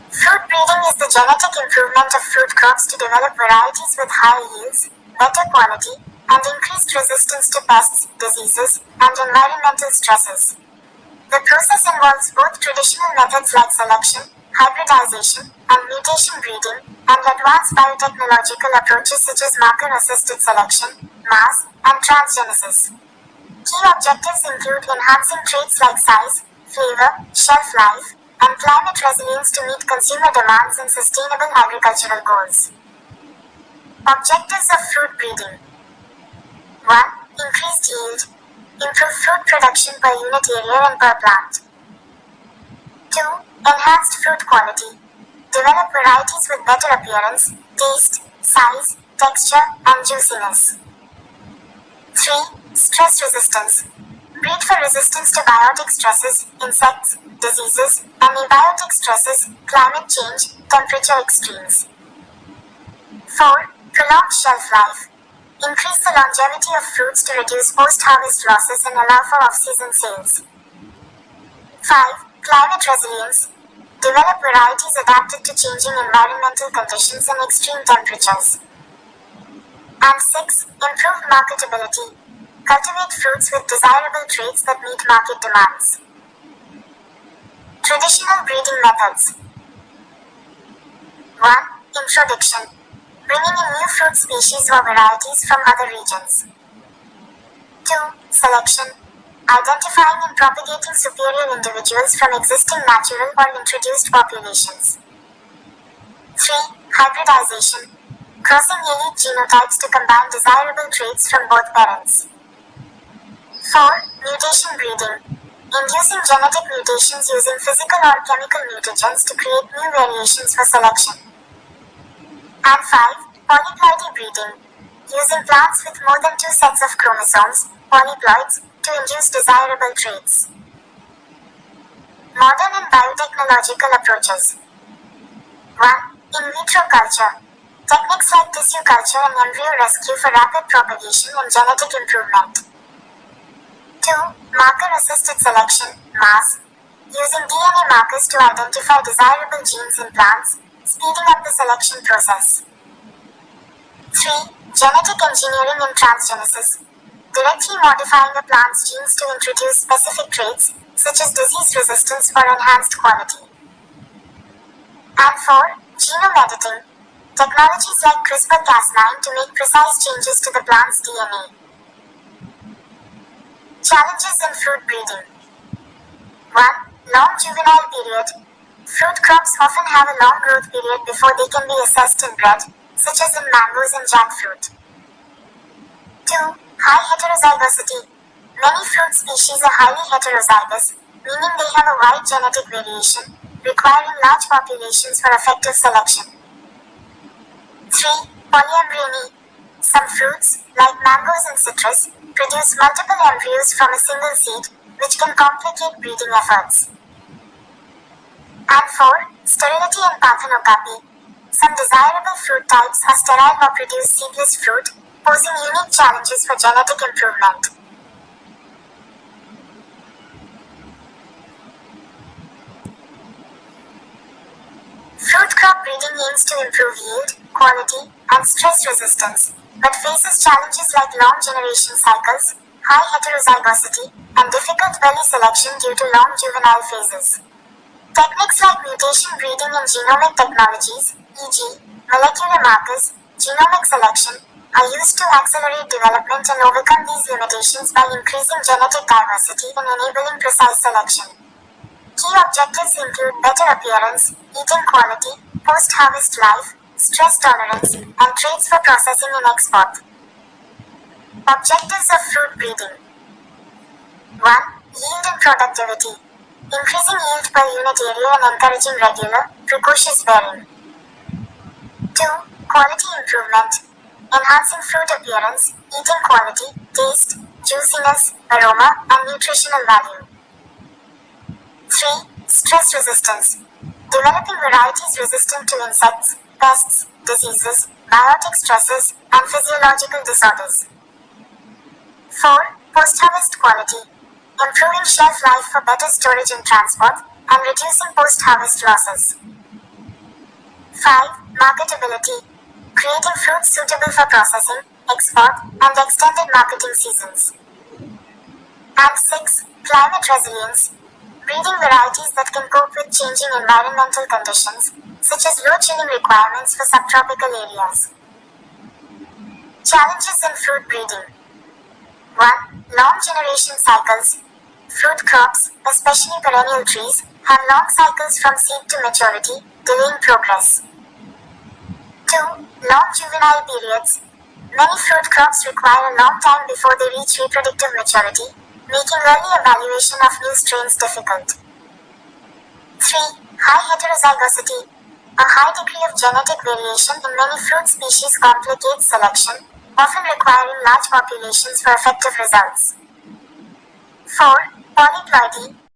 Fruit breeding is the genetic improvement of fruit crops to develop varieties with higher yields, better quality, and increased resistance to pests, diseases, and environmental stresses. The process involves both traditional methods like selection, hybridization, and mutation breeding, and advanced biotechnological approaches such as marker-assisted selection, MAS, and transgenesis. Key objectives include enhancing traits like size, flavor, shelf life, and climate resilience to meet consumer demands and sustainable agricultural goals. Objectives of fruit breeding: 1. Increased yield. Improve fruit production per unit area and per plant. 2. Enhanced fruit quality. Develop varieties with better appearance, taste, size, texture, and juiciness. 3. Stress resistance. Breed for resistance to biotic stresses, insects, diseases, and abiotic stresses, climate change, temperature extremes. 4. Prolonged shelf life. Increase the longevity of fruits to reduce post-harvest losses and allow for off-season sales. 5. Climate resilience. Develop varieties adapted to changing environmental conditions and extreme temperatures. And 6. Improve marketability. Cultivate fruits with desirable traits that meet market demands. Traditional breeding methods. 1. Introduction. Bringing in new fruit species or varieties from other regions. 2. Selection. Identifying and propagating superior individuals from existing natural or introduced populations. 3. Hybridization. Crossing elite genotypes to combine desirable traits from both parents. 4. Mutation breeding. Inducing genetic mutations using physical or chemical mutagens to create new variations for selection. And 5. Polyploidy breeding. Using plants with more than 2 sets of chromosomes, polyploids, to induce desirable traits. Modern and biotechnological approaches. 1. In vitro culture. Techniques like tissue culture and embryo rescue for rapid propagation and genetic improvement. 2. Marker-assisted selection, MAS. Using DNA markers to identify desirable genes in plants, speeding up the selection process. 3. Genetic engineering and transgenesis. Directly modifying a plant's genes to introduce specific traits, such as disease resistance or enhanced quality. And 4. Genome editing. Technologies like CRISPR-Cas9 to make precise changes to the plant's DNA. Challenges in fruit breeding. 1. Long juvenile period. Fruit crops often have a long growth period before they can be assessed and bred, such as in mangoes and jackfruit. 2. High heterozygosity. Many fruit species are highly heterozygous, meaning they have a wide genetic variation, requiring large populations for effective selection. 3. Polyembryony. Some fruits, like mangoes and citrus, produce multiple embryos from a single seed, which can complicate breeding efforts. And 4. Sterility and parthenocopy. Some desirable fruit types are sterile or produce seedless fruit, posing unique challenges for genetic improvement. Fruit crop breeding aims to improve yield, quality, and stress resistance, but faces challenges like long generation cycles, high heterozygosity, and difficult belly selection due to long juvenile phases. Techniques like mutation breeding and genomic technologies, e.g., molecular markers, genomic selection, are used to accelerate development and overcome these limitations by increasing genetic diversity and enabling precise selection. Key objectives include better appearance, eating quality, post-harvest life, stress tolerance, and traits for processing and export. Objectives of fruit breeding. 1. Yield and productivity. Increasing yield per unit area and encouraging regular, precocious bearing. 2. Quality improvement. Enhancing fruit appearance, eating quality, taste, juiciness, aroma, and nutritional value. 3. Stress resistance. Developing varieties resistant to insects, pests, diseases, biotic stresses, and physiological disorders. 4. Post-harvest quality. Improving shelf life for better storage and transport, and reducing post-harvest losses. 5. Marketability. Creating fruits suitable for processing, export, and extended marketing seasons. And 6. Climate resilience. Breeding varieties that can cope with changing environmental conditions, such as low chilling requirements for subtropical areas. Challenges in fruit breeding. 1. Long generation cycles. Fruit crops, especially perennial trees, have long cycles from seed to maturity, delaying progress. 2. Long juvenile periods. Many fruit crops require a long time before they reach reproductive maturity, making early evaluation of new strains difficult. 3. High heterozygosity. A high degree of genetic variation in many fruit species complicates selection, often requiring large populations for effective results. 4. Polyploidy.